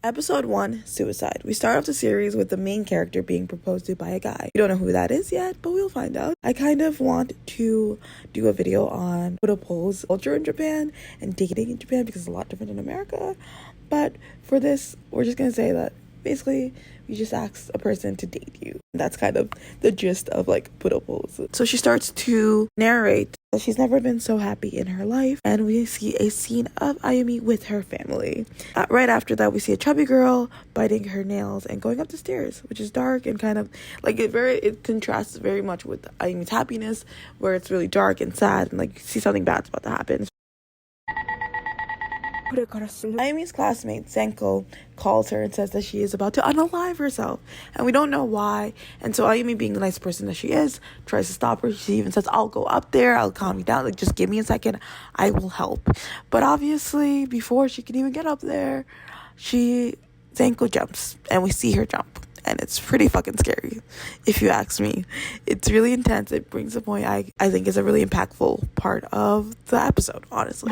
Episode 1, Suicide. We start off the series with the main character being proposed to by a guy. We don't know who that is yet, but we'll find out. I kind of want to do a video on proposal culture in Japan and dating in Japan because it's a lot different in America. But for this, we're just going to say that basically you just ask a person to date you. That's kind of the gist of like proposal. So she starts to narrate that she's never been so happy in her life, and we see a scene of Ayumi with her family. Right after that, we see a chubby girl biting her nails and going up the stairs, which is dark and kind of like it contrasts very much with Ayumi's happiness, where it's really dark and sad and like you see something bad's about to happen. Ayumi's classmate Senko calls her and says that she is about to unalive herself, and we don't know why. And so Ayumi, being the nice person that she is, tries to stop her. She even says, "I'll go up there, I'll calm you down, like just give me a second, I will help." But obviously before she can even get up there, Senko jumps, and we see her jump. And it's pretty fucking scary, if you ask me. It's really intense. It brings a point I think is a really impactful part of the episode, honestly.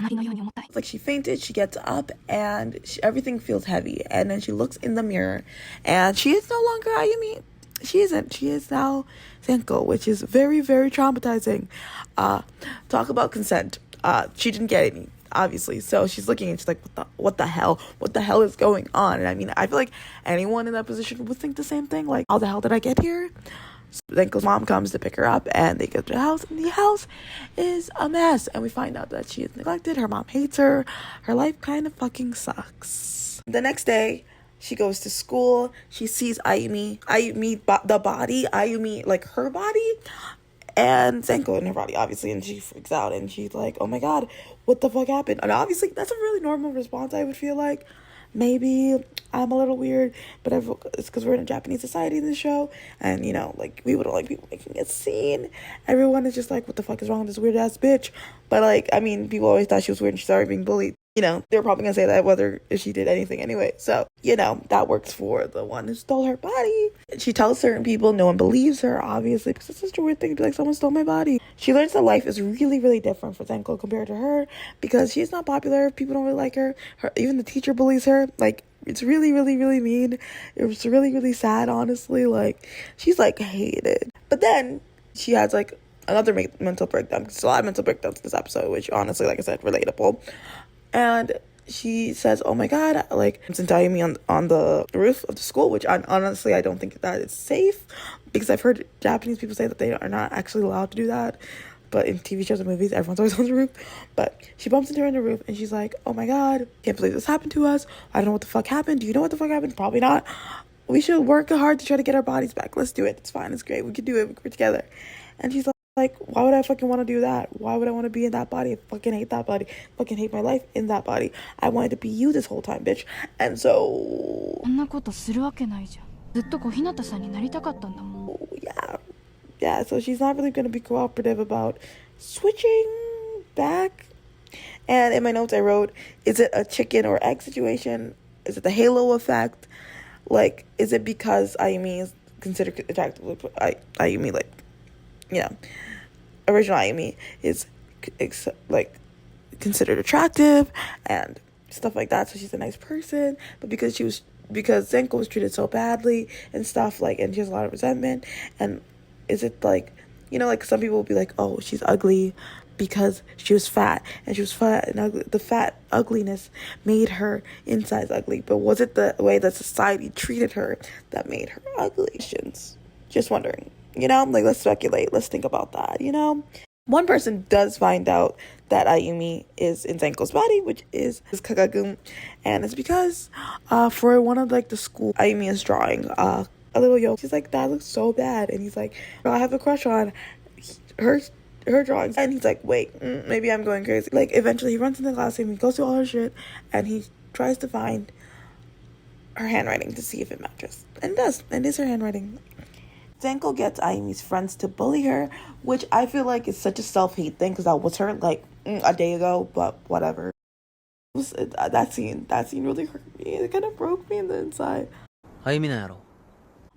Like, she fainted, she gets up, and everything feels heavy. And then she looks in the mirror, and she is no longer Ayumi. She isn't. She is now Senko, which is very, very traumatizing. Talk about consent. She didn't get any, obviously. So she's looking and she's like, what the hell is going on? And I mean, I feel like anyone in that position would think the same thing. Like, how the hell did I get here? So Senko's mom comes to pick her up, and they go to the house, and the house is a mess. And we find out that she is neglected. Her mom hates her. Her life kind of fucking sucks. The next day, she goes to school. She sees Ayumi, the body, Ayumi, like her body, and Senko in her body, obviously, and she freaks out, and she's like, oh my god, what the fuck happened? And obviously, that's a really normal response, I would feel like. Maybe I'm a little weird, but it's because we're in a Japanese society in the show, and, you know, like, we would like people making a scene. Everyone is just like, what the fuck is wrong with this weird-ass bitch? But, like, I mean, people always thought she was weird, and she started being bullied. You know, they're probably gonna say that whether if she did anything anyway. So, you know, that works for the one who stole her body. She tells certain people, no one believes her, obviously, because it's such a weird thing to be like, someone stole my body. She learns that life is really, really different for Senko compared to her, because she's not popular. People don't really like her. Even the teacher bullies her. Like, it's really, really, really mean. It's really, really sad, honestly. Like, she's, like, hated. But then she has, like, another mental breakdown. There's a lot of mental breakdowns in this episode, which, honestly, like I said, relatable. And she says, oh my god, like, since Ayumi on the roof of the school, which honestly, I don't think that is safe, because I've heard Japanese people say that they are not actually allowed to do that. But in TV shows and movies, everyone's always on the roof. But she bumps into her on the roof, and she's like, oh my god, can't believe this happened to us. I don't know what the fuck happened. Do you know what the fuck happened? Probably not. We should work hard to try to get our bodies back. Let's do it. It's fine. It's great. We can do it. We're together. And she's like, why would I fucking want to do that? Why would I want to be in that body? I fucking hate that body. I fucking hate my life in that body. I wanted to be you this whole time, bitch. And so, yeah, so she's not really going to be cooperative about switching back. And in my notes I wrote, is it a chicken or egg situation? Is it the halo effect? Like, is it because Ayumi is considered attractive? Ayumi, like, you know, original Ayumi is like considered attractive and stuff like that, so she's a nice person, but because Senko was treated so badly and stuff, like, and she has a lot of resentment. And is it like, you know, like, some people will be like, oh, she's ugly because she was fat, and she was fat and ugly. The fat ugliness made her insides ugly, but was it the way that society treated her that made her ugly? Just wondering. You know, like, let's speculate. Let's think about that, you know? One person does find out that Ayumi is in Senko's body, which is Kakeru. And it's because for one of, like, the school, Ayumi is drawing a little yo. She's like, that looks so bad. And he's like, I have a crush on her drawings. And he's like, wait, maybe I'm going crazy. Like, eventually he runs into the classroom, he goes through all her shit, and he tries to find her handwriting to see if it matches. And it does. And it's her handwriting. Senko gets Ayumi's friends to bully her, which I feel like is such a self-hate thing, because that was her, like, a day ago, but whatever. That scene really hurt me. It kind of broke me in the inside.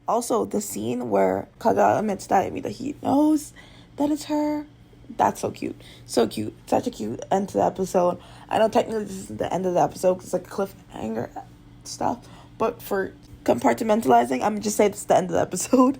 Also, the scene where Kaga admits to Ayumi that he knows that it's her, that's so cute. So cute. Such a cute end to the episode. I know technically this isn't the end of the episode because it's like cliffhanger stuff, But for compartmentalizing, I'm just say this is the end of the episode.